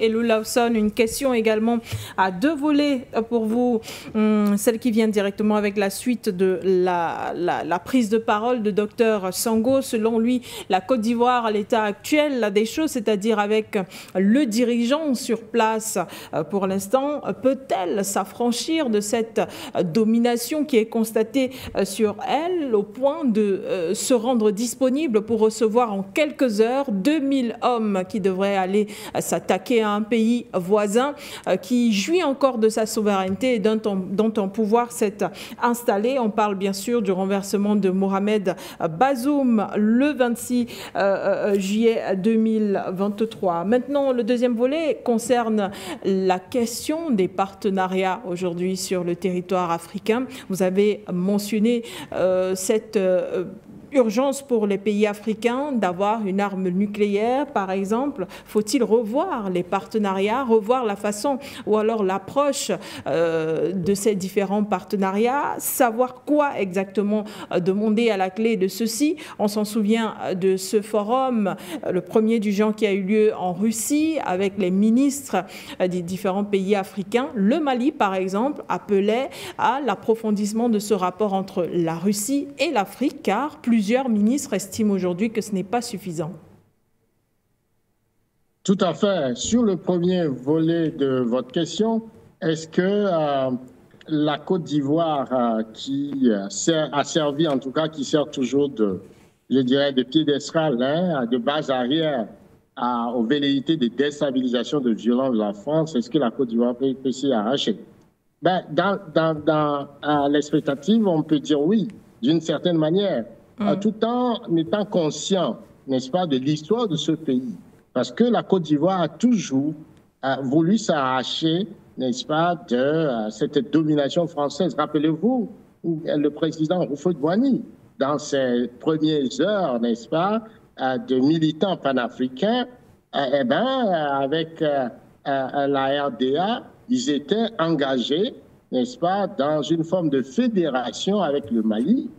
et Lou Lawson. Une question également à deux volets pour vous, celle qui vient directement avec la suite de la prise de parole de Dr Sango. Selon lui, la Côte d'Ivoire, à l'état actuel là, des choses, c'est-à-dire avec le dirigeant sur place pour l'instant, peut-elle s'affranchir de cette domination qui est constatée sur elle au point de se rendre disponible pour recevoir en quelques heures 2000 hommes qui devraient aller s'attaquer à un pays voisin qui jouit encore de sa souveraineté et dont un pouvoir s'est installé. On parle bien sûr du renversement de Mohamed Bazoum le 26 juillet 2023. Maintenant, le deuxième volet concerne la question des partenariats aujourd'hui sur le territoire africain. Vous avez mentionné cette urgence pour les pays africains d'avoir une arme nucléaire, par exemple. Faut-il revoir les partenariats, revoir la façon ou alors l'approche de ces différents partenariats, savoir quoi exactement demander à la clé de ceci? On s'en souvient de ce forum, le premier du genre qui a eu lieu en Russie avec les ministres des différents pays africains. Le Mali, par exemple, appelait à l'approfondissement de ce rapport entre la Russie et l'Afrique, car plusieurs ministres estiment aujourd'hui que ce n'est pas suffisant. Tout à fait. Sur le premier volet de votre question, est-ce que la Côte d'Ivoire, qui a servi, en tout cas, qui sert toujours de, je dirais, de piédestal, de base arrière aux velléités de déstabilisation, de violence de la France, est-ce que la Côte d'Ivoire peut s'y arracher? Dans l'expectative, on peut dire oui, d'une certaine manière. Tout en étant conscient, n'est-ce pas, de l'histoire de ce pays. Parce que la Côte d'Ivoire a toujours voulu s'arracher, n'est-ce pas, de cette domination française. Rappelez-vous, le président Houphouët-Boigny, dans ses premières heures, n'est-ce pas, de militants panafricains, avec la RDA, ils étaient engagés, n'est-ce pas, dans une forme de fédération avec le Mali,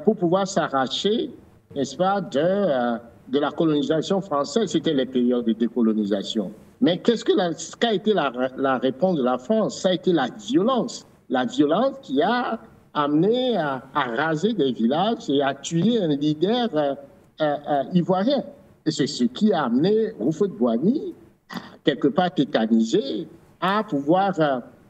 pour pouvoir s'arracher, n'est-ce pas, de la colonisation française. C'était les périodes de décolonisation. Mais qu'a été la réponse de la France? Ça a été la violence. La violence qui a amené à raser des villages et à tuer un leader ivoirien. Et c'est ce qui a amené Houphouët-Boigny, quelque part tétanisé, à pouvoir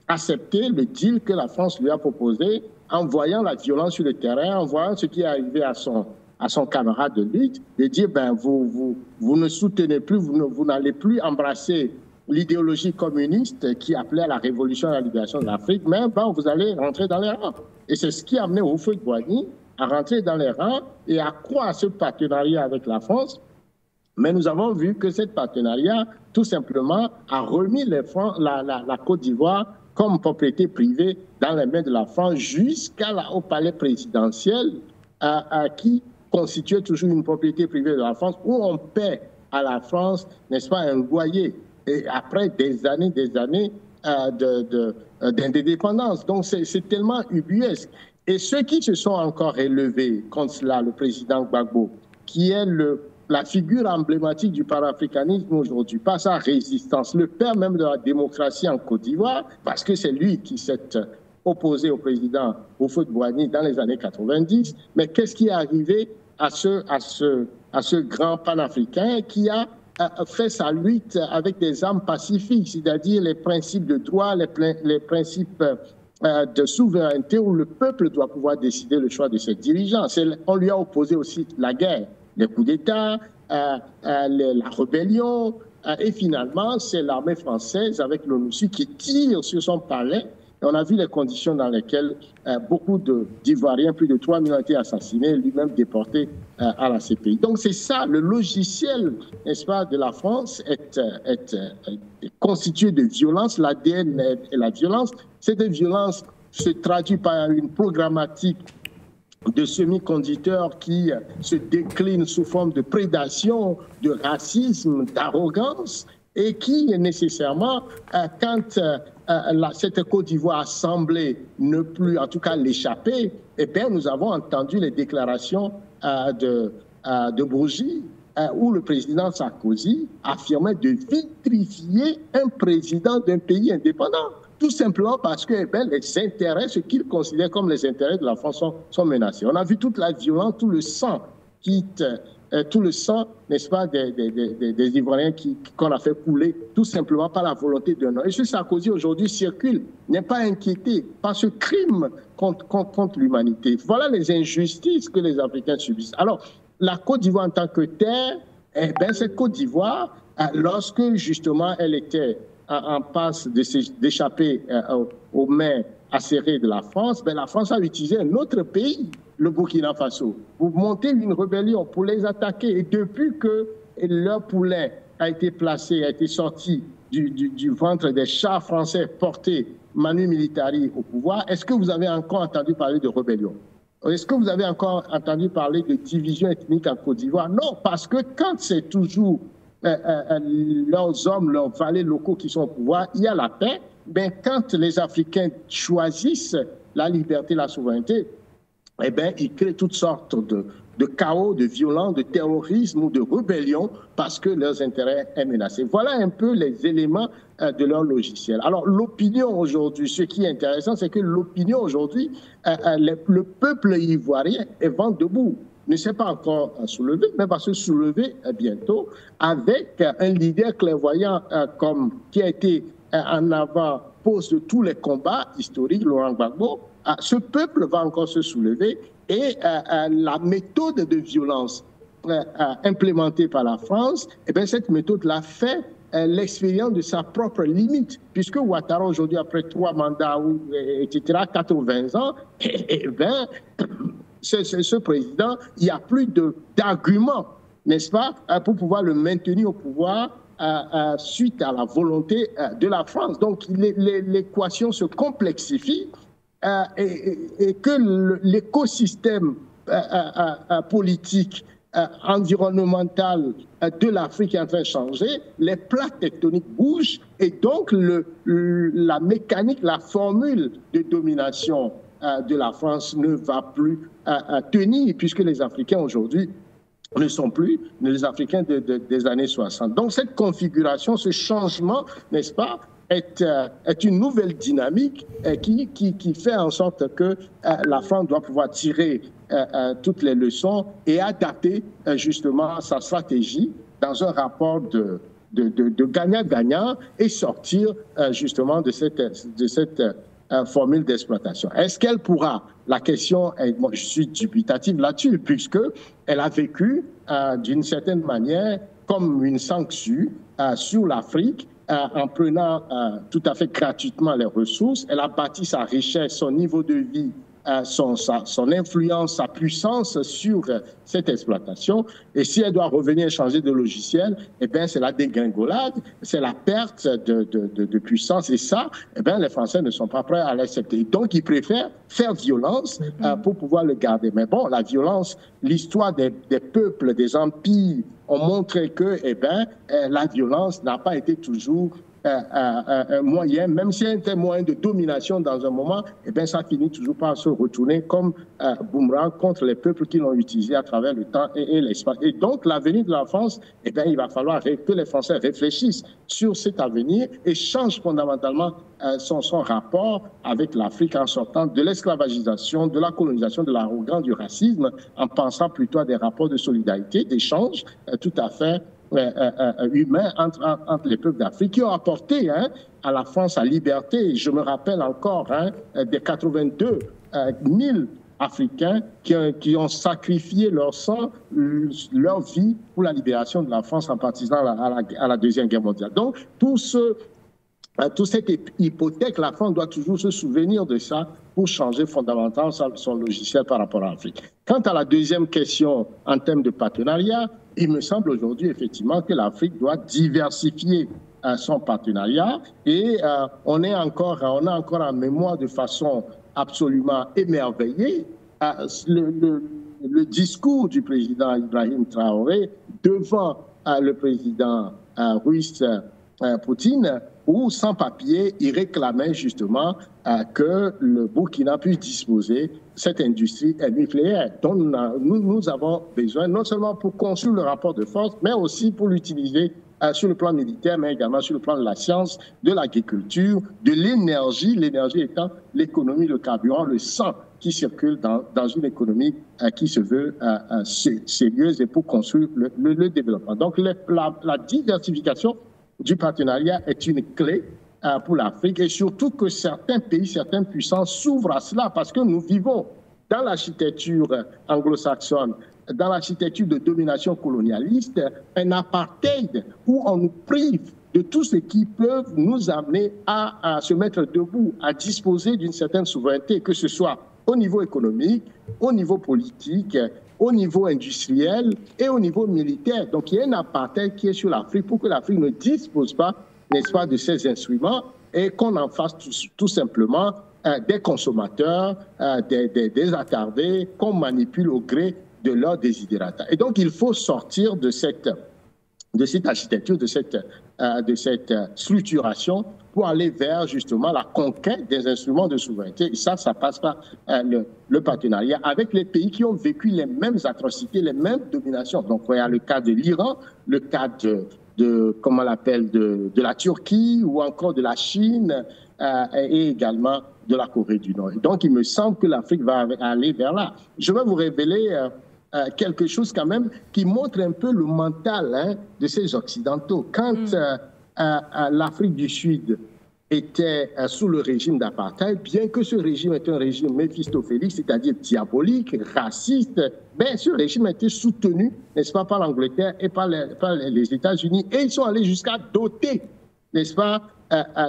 accepter le deal que la France lui a proposé, en voyant la violence sur le terrain, en voyant ce qui est arrivé à son camarade de lutte, de dire vous ne soutenez plus, vous n'allez plus embrasser l'idéologie communiste qui appelait à la révolution et à la libération de l'Afrique, mais vous allez rentrer dans les rangs. Et c'est ce qui a amené Houphouët-Boigny à rentrer dans les rangs et à croire à ce partenariat avec la France. Mais nous avons vu que ce partenariat, tout simplement, a remis la Côte d'Ivoire comme propriété privée dans les mains de la France jusqu'au palais présidentiel qui constituait toujours une propriété privée de la France où on paie à la France, n'est-ce pas, un loyer et après des années d'indépendance. Donc c'est tellement ubuesque. Et ceux qui se sont encore élevés contre cela, le président Gbagbo, qui est la figure emblématique du panafricanisme aujourd'hui, par sa résistance, le père même de la démocratie en Côte d'Ivoire, parce que c'est lui qui s'est opposé au président Houphouët-Boigny dans les années 90. Mais qu'est-ce qui est arrivé à ce grand panafricain qui a fait sa lutte avec des armes pacifiques, c'est-à-dire les principes de droit, les principes de souveraineté où le peuple doit pouvoir décider le choix de ses dirigeants. On lui a opposé aussi la guerre, les coups d'État, la rébellion, et finalement, c'est l'armée française avec l'ONUSI qui tire sur son palais. Et on a vu les conditions dans lesquelles beaucoup d'Ivoiriens, plus de 3 000 ont été assassinés, lui-même déporté à la CPI. Donc c'est ça, le logiciel, n'est-ce pas, de la France est constitué de violence. L'ADN est la violence. Cette violence se traduit par une programmatique de semi-conducteurs qui se déclinent sous forme de prédation, de racisme, d'arrogance, et qui nécessairement, quand cette Côte d'Ivoire a semblé ne plus, en tout cas, l'échapper, eh bien, nous avons entendu les déclarations de Bourgi où le président Sarkozy affirmait de vitrifier un président d'un pays indépendant, tout simplement parce que les intérêts, ce qu'il considère comme les intérêts de la France sont menacés. On a vu toute la violence, tout le sang tout le sang, n'est-ce pas, des Ivoiriens qu'on a fait couler tout simplement par la volonté d'un homme. Et ce Sarkozy aujourd'hui circule, n'est pas inquiété par ce crime contre l'humanité. Voilà les injustices que les Africains subissent. Alors, la Côte d'Ivoire en tant que terre, cette Côte d'Ivoire, lorsque justement elle était en passe d'échapper aux mains acérées de la France a utilisé un autre pays, le Burkina Faso, pour monter une rébellion, pour les attaquer. Et depuis que leur poulet a été placé, a été sorti du ventre des chars français portés Manu Militari au pouvoir, est-ce que vous avez encore entendu parler de rébellion? Est-ce que vous avez encore entendu parler de division ethnique en Côte d'Ivoire? Non, parce que quand c'est toujours leurs hommes, leurs valets locaux qui sont au pouvoir, il y a la paix. Ben, quand les Africains choisissent la liberté, la souveraineté, ils créent toutes sortes de chaos, de violence, de terrorisme ou de rébellion parce que leurs intérêts sont menacés. Voilà un peu les éléments de leur logiciel. Alors, l'opinion aujourd'hui, ce qui est intéressant, c'est que l'opinion aujourd'hui, le peuple ivoirien est vent debout. Ne s'est pas encore soulevé, mais va se soulever bientôt avec un leader clairvoyant qui a été en avant-poste de tous les combats historiques, Laurent Gbagbo. Ce peuple va encore se soulever et la méthode de violence implémentée par la France, cette méthode-là fait l'expérience de sa propre limite, puisque Ouattara aujourd'hui, après 3 mandats, etc., 80 ans, ce président, il n'y a plus d'arguments, n'est-ce pas, pour pouvoir le maintenir au pouvoir suite à la volonté de la France. Donc, l'équation se complexifie et que l'écosystème politique, environnemental de l'Afrique est en train de changer, les plaques tectoniques bougent et donc la mécanique, la formule de domination de la France ne va plus tenir, puisque les Africains aujourd'hui ne sont plus les Africains des années 60. Donc cette configuration, ce changement, n'est-ce pas, est une nouvelle dynamique qui fait en sorte que la France doit pouvoir tirer toutes les leçons et adapter justement sa stratégie dans un rapport de gagnant-gagnant et sortir justement de cette formule d'exploitation. Est-ce qu'elle pourra? La question, moi, je suis dubitative là-dessus, puisqu'elle a vécu d'une certaine manière comme une sanction sur l'Afrique en prenant tout à fait gratuitement les ressources. Elle a bâti sa richesse, son niveau de vie, son influence, sa puissance sur cette exploitation. Et si elle doit revenir changer de logiciel, c'est la dégringolade, c'est la perte de puissance. Et ça, les Français ne sont pas prêts à l'accepter. Donc, ils préfèrent faire violence pour pouvoir le garder. Mais bon, la violence, l'histoire des peuples, des empires ont montré que la violence n'a pas été toujours un moyen, même si c'est un moyen de domination dans un moment, ça finit toujours par se retourner comme boomerang contre les peuples qui l'ont utilisé à travers le temps et l'espace. Et donc, l'avenir de la France, il va falloir que les Français réfléchissent sur cet avenir et changent fondamentalement son rapport avec l'Afrique en sortant de l'esclavagisation, de la colonisation, de l'arrogance, du racisme, en pensant plutôt à des rapports de solidarité, d'échange tout à fait humains entre les peuples d'Afrique qui ont apporté à la France la liberté. Je me rappelle encore des 82 000 Africains qui ont sacrifié leur sang, leur vie pour la libération de la France en participant à la Deuxième Guerre mondiale. Donc, toute cette hypothèque, la France doit toujours se souvenir de ça pour changer fondamentalement son logiciel par rapport à l'Afrique. Quant à la deuxième question en termes de partenariat, il me semble aujourd'hui effectivement que l'Afrique doit diversifier son partenariat et on a encore en mémoire de façon absolument émerveillée le discours du président Ibrahim Traoré devant le président russe Poutine, où sans papier, il réclamait justement que le Burkina puisse disposer de cette industrie nucléaire dont nous avons besoin, non seulement pour construire le rapport de force, mais aussi pour l'utiliser sur le plan militaire, mais également sur le plan de la science, de l'agriculture, de l'énergie, l'énergie étant l'économie, le carburant, le sang qui circule dans une économie qui se veut sérieuse et pour construire le développement. Donc la diversification du partenariat est une clé pour l'Afrique et surtout que certains pays, certaines puissances s'ouvrent à cela parce que nous vivons dans l'architecture anglo-saxonne, dans l'architecture de domination colonialiste, un apartheid où on nous prive de tout ce qui peut nous amener à se mettre debout, à disposer d'une certaine souveraineté, que ce soit au niveau économique, au niveau politique, au niveau industriel et au niveau militaire. Donc il y a un apartheid qui est sur l'Afrique pour que l'Afrique ne dispose pas, n'est-ce pas, de ces instruments et qu'on en fasse tout simplement des consommateurs, des attardés qu'on manipule au gré de leurs desiderata. Et donc il faut sortir de cette architecture, de cette structuration pour aller vers justement la conquête des instruments de souveraineté. Et ça passe par le partenariat avec les pays qui ont vécu les mêmes atrocités, les mêmes dominations. Donc il y a le cas de l'Iran, le cas comment on l'appelle, de la Turquie ou encore de la Chine et également de la Corée du Nord. Et donc il me semble que l'Afrique va aller vers là. Je vais vous révéler quelque chose quand même qui montre un peu le mental de ces Occidentaux. Quand l'Afrique du Sud était sous le régime d'apartheid, bien que ce régime est un régime méphistophélique, c'est-à-dire diabolique, raciste, ben, ce régime a été soutenu, n'est-ce pas, par l'Angleterre et par les États-Unis. Et ils sont allés jusqu'à doter, n'est-ce pas,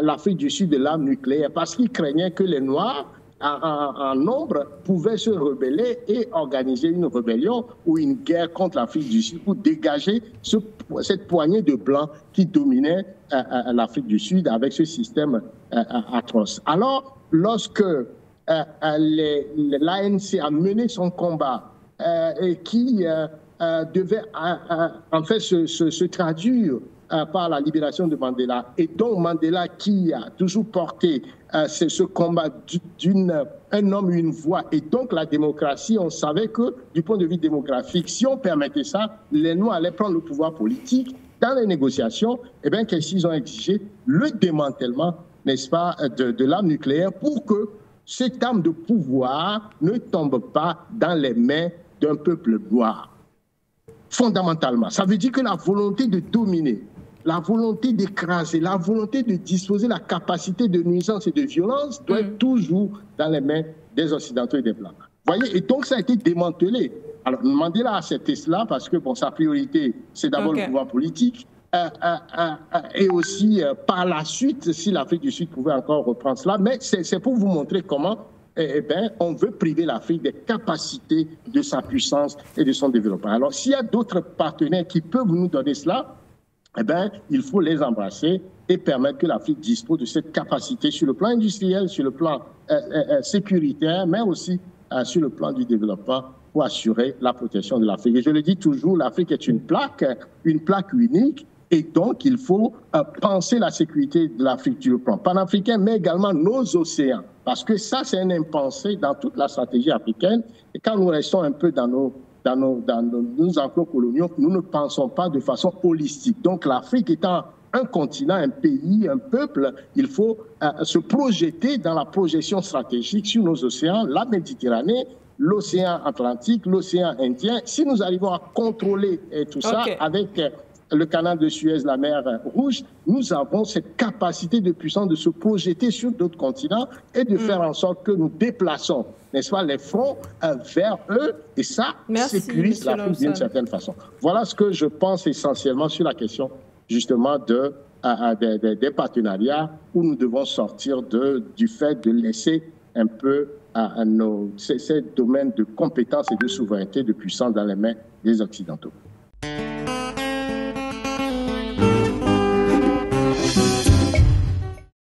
l'Afrique du Sud de l'arme nucléaire parce qu'ils craignaient que les Noirs, en nombre, pouvaient se rebeller et organiser une rébellion ou une guerre contre l'Afrique du Sud pour dégager cette poignée de Blancs qui dominait l'Afrique du Sud avec ce système atroce. Alors, lorsque l'ANC a mené son combat et qui devait en fait se traduire par la libération de Mandela, et donc Mandela qui a toujours porté ce combat un homme, une voix, et donc la démocratie, on savait que du point de vue démographique, si on permettait ça, les Noirs allaient prendre le pouvoir politique. Dans les négociations, eh bien, qu'est-ce qu'ils ont exigé? Le démantèlement, n'est-ce pas, de l'arme nucléaire pour que cette arme de pouvoir ne tombe pas dans les mains d'un peuple noir. Fondamentalement, ça veut dire que la volonté de dominer, la volonté d'écraser, la volonté de disposer la capacité de nuisance et de violence doit être toujours dans les mains des Occidentaux et des Blancs. Voyez, et donc ça a été démantelé. Alors Mandela a accepté cela parce que bon, sa priorité, c'est d'abord le pouvoir politique. Et aussi par la suite, si l'Afrique du Sud pouvait encore reprendre cela, mais c'est pour vous montrer comment on veut priver l'Afrique des capacités de sa puissance et de son développement. Alors s'il y a d'autres partenaires qui peuvent nous donner cela, il faut les embrasser et permettre que l'Afrique dispose de cette capacité sur le plan industriel, sur le plan sécuritaire, mais aussi sur le plan du développement pour assurer la protection de l'Afrique. Et je le dis toujours, l'Afrique est une plaque unique, et donc il faut penser la sécurité de l'Afrique sur le plan panafricain, mais également nos océans, parce que ça, c'est un impensé dans toute la stratégie africaine. Et quand nous restons un peu dans nos enclos coloniaux, nous ne pensons pas de façon holistique. Donc l'Afrique étant un continent, un pays, un peuple, il faut se projeter dans la projection stratégique sur nos océans, la Méditerranée, l'océan Atlantique, l'océan Indien. Si nous arrivons à contrôler tout ça avec le canal de Suez, la mer Rouge, nous avons cette capacité de puissance de se projeter sur d'autres continents et de faire en sorte que nous déplaçons, n'est-ce pas, les fronts vers eux, et ça sécurise l'Afrique d'une certaine façon. Voilà ce que je pense essentiellement sur la question justement des partenariats où nous devons sortir du fait de laisser un peu ces domaines de compétences et de souveraineté, de puissance dans les mains des Occidentaux.